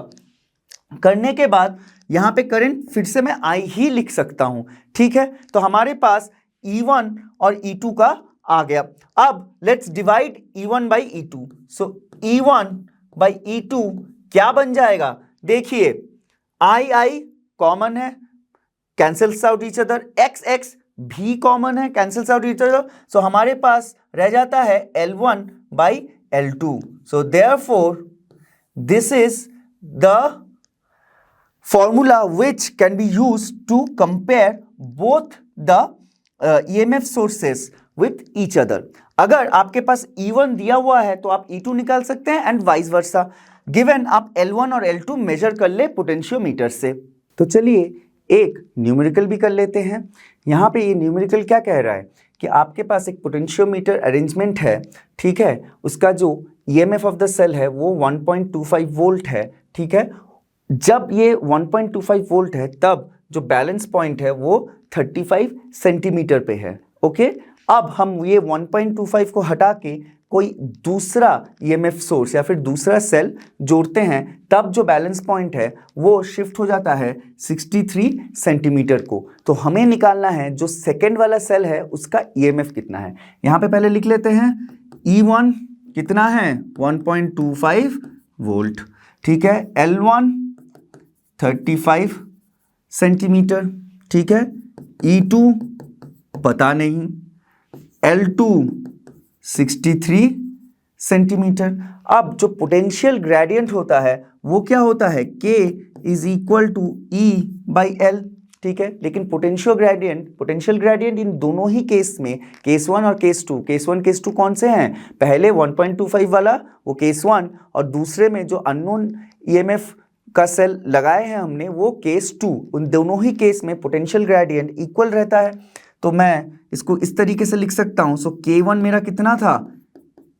करने के बाद यहां पे करंट फिर से मैं I ही लिख सकता हूं। ठीक है, तो हमारे पास E1 और E2 का आ गया। अब let's divide E1 by E2। So E1 by E2 क्या बन जाएगा, देखिए I कॉमन है, cancels out each other, X भी कॉमन है, कैंसिल्स आउट ईच अदर, सो हमारे पास रह जाता है L1 by L2. So therefore this is the formula which can be used to compare both the EMF sources with each other. अगर आपके पास E1 दिया हुआ है तो आप E2 निकाल सकते हैं एंड वाइस वर्सा, गिवन आप L1 और L2 मेजर कर ले पोटेंशियोमीटर से. तो चलिए एक न्यूमेरिकल भी कर लेते हैं. यहाँ पे ये न्यूमेरिकल क्या कह रहा है कि आपके पास एक पोटेंशियोमीटर अरेंजमेंट है, ठीक है, उसका जो EMF ऑफ द सेल है वो 1.25 वोल्ट है, ठीक है. जब ये 1.25 वोल्ट है तब जो बैलेंस पॉइंट है वो 35 सेंटीमीटर पे है. ओके, अब हम ये 1.25 को हटा के कोई दूसरा EMF सोर्स या फिर दूसरा सेल जोड़ते हैं, तब जो बैलेंस पॉइंट है वो शिफ्ट हो जाता है 63 सेंटीमीटर को. तो हमें निकालना है जो सेकेंड वाला सेल है उसका EMF कितना है. यहाँ पे पहले लिख लेते हैं E1 कितना है 1.25 वोल्ट, ठीक है. L1 35 सेंटीमीटर, ठीक है. E2 पता नहीं, L2 63 सेंटीमीटर. अब जो पोटेंशियल ग्रेडियंट होता है वो क्या होता है, K is equal to E by L, ठीक है. लेकिन पोटेंशियल ग्रेडियंट इन दोनों ही केस में, केस 1 और केस 2, केस 1 केस 2 कौन से हैं, पहले 1.25 वाला वो केस 1 और दूसरे में जो अननोन EMF का सेल लगाए हैं हमने वो केस 2. उन दोनों ही केस में पोटेंशियल ग्रेडियंट इक्वल रहता है. तो मैं इसको इस तरीके से लिख सकता हूं. सो K1 मेरा कितना था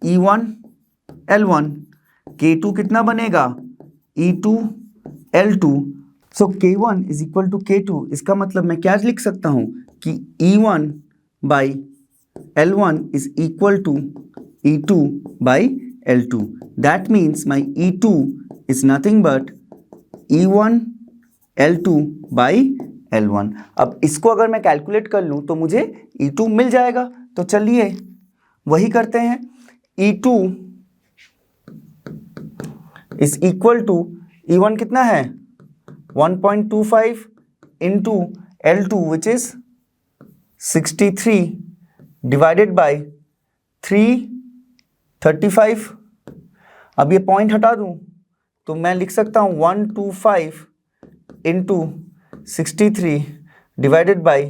E1 L1, K2 कितना बनेगा E2 L2. So K1 is equal to K2. इसका मतलब मैं क्या लिख सकता हूं कि E1 by L1 is equal to E2 by L2. That means my E2 is nothing but E1 L2 by L1. अब इसको अगर मैं कैलकुलेट कर लूं तो मुझे E2 मिल जाएगा. तो चलिए वही करते हैं. E2 is equal to E1 कितना है 1.25 into L2 which is 63 divided by 335. अब ये पॉइंट हटा दूं तो मैं लिख सकता हूं 125 इंटू 63 डिवाइडेड बाई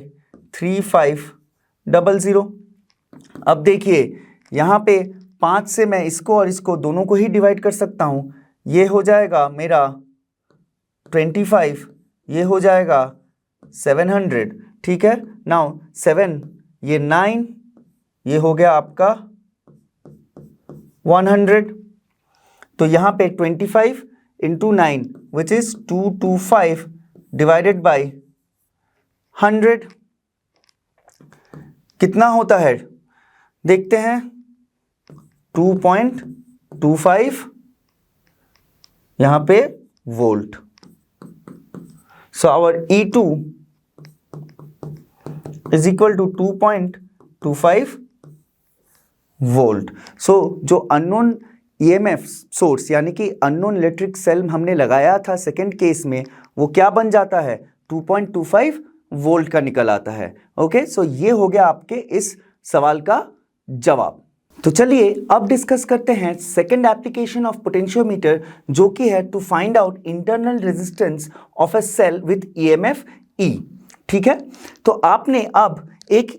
3500. अब देखिए यहाँ पे 5 से मैं इसको और इसको दोनों को ही डिवाइड कर सकता हूँ. ये हो जाएगा मेरा 25, ये हो जाएगा 700, ठीक है. नाउ 7, ये 9, ये हो गया आपका 100. तो यहाँ पे 25 into 9 which is 225 divided by 100 कितना होता है देखते हैं 2.25 यहाँ पे volt. So our E2 is equal to 2.25 volt. So जो अननोन EMF सोर्स यानी कि अननोन इलेक्ट्रिक सेल हमने लगाया था सेकेंड केस में वो क्या बन जाता है 2.25 वोल्ट का निकल आता है. ओके, सो ये हो गया आपके इस सवाल का जवाब. तो चलिए अब डिस्कस करते हैं सेकेंड एप्लीकेशन ऑफ पोटेंशियोमीटर जो कि है to find out internal resistance of a cell with EMF E. ठीक है, तो आपने अब एक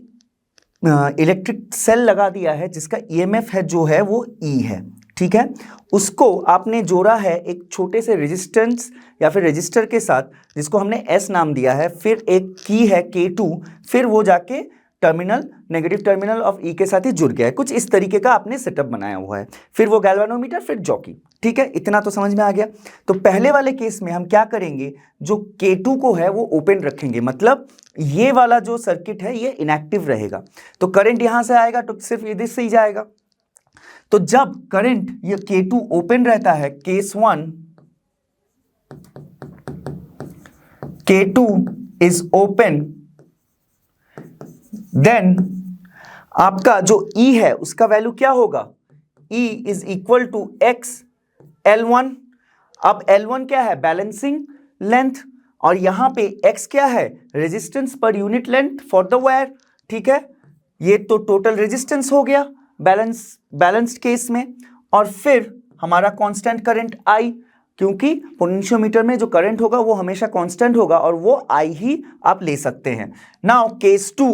इलेक्ट्रिक सेल लगा दिया है जिसका EMF है जो है वो E है. ठीक है, उसको आपने जोड़ा है एक छोटे से रेजिस्टेंस या फिर रजिस्टर के साथ जिसको हमने S नाम दिया है. फिर एक की है K2, फिर वो जाके terminal negative terminal of E के साथ ही जुड़ गया है. कुछ इस तरीके का आपने सेटअप बनाया हुआ है. फिर वो गैल्वानोमीटर, फिर जॉकी. ठीक है, इतना तो समझ में आ गया. तो पहले वाले केस में हम क्या करेंगे, जो K2 को है वो ओपन रखेंगे, मतलब ये वाला जो सर्किट है ये इनएक्टिव रहेगा. तो करंट यहां से आएगा तो सिर्फ इधर से ही जाएगा. तो जब करंट ये K2 ओपन रहता है, case 1 K2 is open, then आपका जो E है उसका वैल्यू क्या होगा, E is equal to X L1. अब L1 क्या है, बैलेंसिंग लेंथ. और यहाँ पे x क्या है, resistance per unit length for the wire, ठीक है। ये तो टोटल रेजिस्टेंस हो गया बैलेंस्ड केस में। और फिर हमारा कांस्टेंट करंट I, क्योंकि पोटेंशियोमीटर में जो करंट होगा वो हमेशा कांस्टेंट होगा और वो I ही आप ले सकते हैं। नाउ केस टू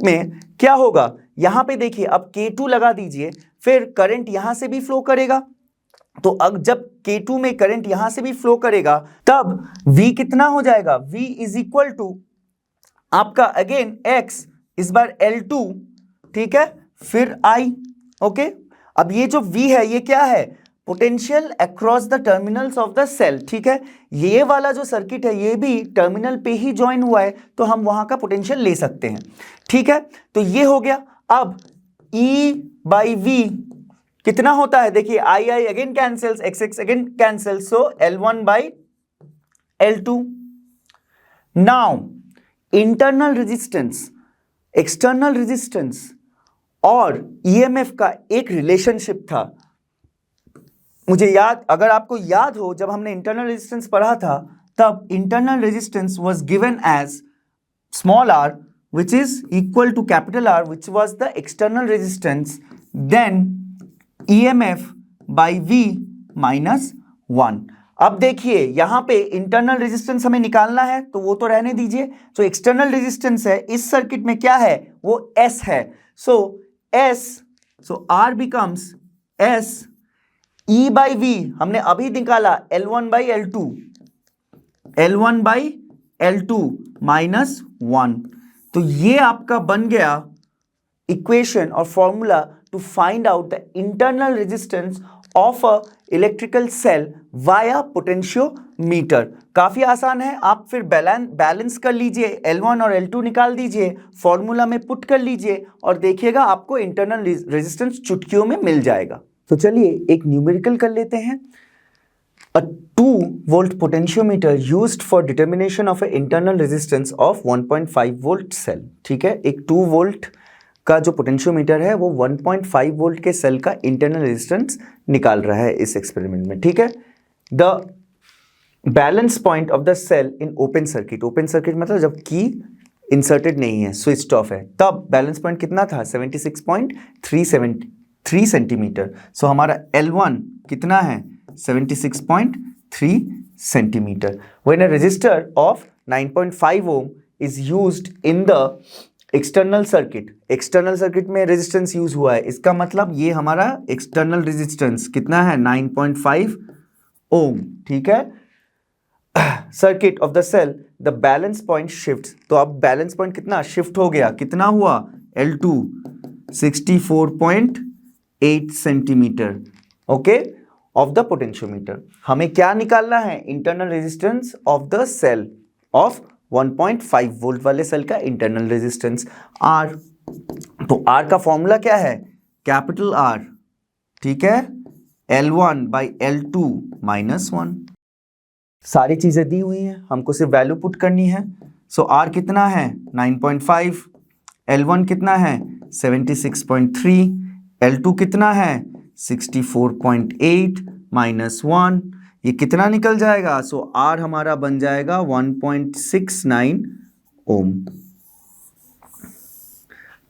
में क्या होगा, यहां पे देखिए अब K2 लगा दीजिए, फिर करंट यहां से भी फ्लो करेगा। तो अब जब K2 में करंट यहां से भी फ्लो करेगा तब V कितना हो जाएगा, V इज इक्वल टू आपका अगेन X, इस बार L2, ठीक है, फिर I, ओके। अब ये जो V है ये क्या है, potential across the terminals of the cell, ठीक है। ये वाला जो सर्किट है ये भी टर्मिनल पे ही ज्वाइन हुआ है, तो हम वहां का पोटेंशियल ले सकते हैं, ठीक है। तो ये हो गया। अब E बाई V कितना होता है, देखिए I again cancels, X again cancels, so L1 by L2। Now internal resistance, external resistance और ईएमएफ का एक रिलेशनशिप था। मुझे याद, अगर आपको याद हो जब हमने इंटरनल रेजिस्टेंस पढ़ा था तब internal resistance was given as small r which is equal to capital R which was the external resistance, then EMF by V minus 1। अब देखिए यहां पे इंटरनल रेजिस्टेंस हमें निकालना है तो वो तो रहने दीजिए, जो एक्सटर्नल रेजिस्टेंस है इस सर्किट में क्या है, वो S है। सो R becomes S, E by V हमने अभी निकाला L1 by L2 माइनस 1। तो ये आपका बन गया इक्वेशन और formula to find out the internal resistance of a electrical cell via potentiometer. काफी आसान है, आप फिर बैलेंस कर लीजिए, L1 और L2 निकाल दीजिए, फॉर्मूला में पुट कर लीजिए और देखिएगा आपको इंटरनल रेजिस्टेंस चुटकियों में मिल जाएगा। तो चलिए एक न्यूमेरिकल कर लेते हैं। A 2 volt potentiometer used for determination of an internal resistance of 1.5 volt cell, ठीक है। एक 2 वोल्ट का जो पोटेंशियोमीटर है वो 1.5 वोल्ट के सेल का इंटरनल रेजिस्टेंस निकाल रहा है इस एक्सपेरिमेंट में, ठीक है। The balance point of the cell in open circuit, open circuit मतलब जब की इंसर्टेड नहीं है, स्विच्ड ऑफ है, तब बैलेंस पॉइंट कितना था, 76.3 सेंटीमीटर। सो हमारा L1 कितना है, 76.3 centimeter. When a resistor of 9.5 ohm is used in the external circuit में resistance use हुआ है, इसका मतलब ये हमारा external resistance कितना है, 9.5 ohm, ठीक है। Circuit of the cell, the balance point shifts, तो अब balance point कितना shift हो गया, कितना हुआ, L2 64.8 centimeter, okay, of the potentiometer. हमें क्या निकालना है, internal resistance of the cell of 1.5 volt वाले सेल का इंटरनल रेजिस्टेंस R। तो R का फॉर्मूला क्या है, कैपिटल R, ठीक है, L1 बाई L2 माइनस 1। सारी चीजें दी हुई हैं, हमको सिर्फ वैल्यू पुट करनी है। सो R कितना है, 9.5, L1 कितना है, 76.3, L2 कितना है, 64.8 माइनस 1, ये कितना निकल जाएगा, सो R हमारा बन जाएगा 1.69 ओम,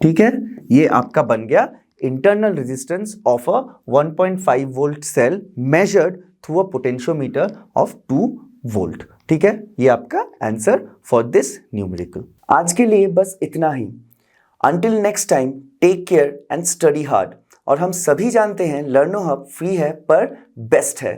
ठीक है। ये आपका बन गया internal resistance of a 1.5 volt cell measured through a potentiometer of 2 volt, ठीक है। ये आपका आंसर फॉर दिस न्यूमेरिकल। आज के लिए बस इतना ही। Until next time, take care and study hard. और हम सभी जानते हैं लर्नो हब फ्री है पर बेस्ट है।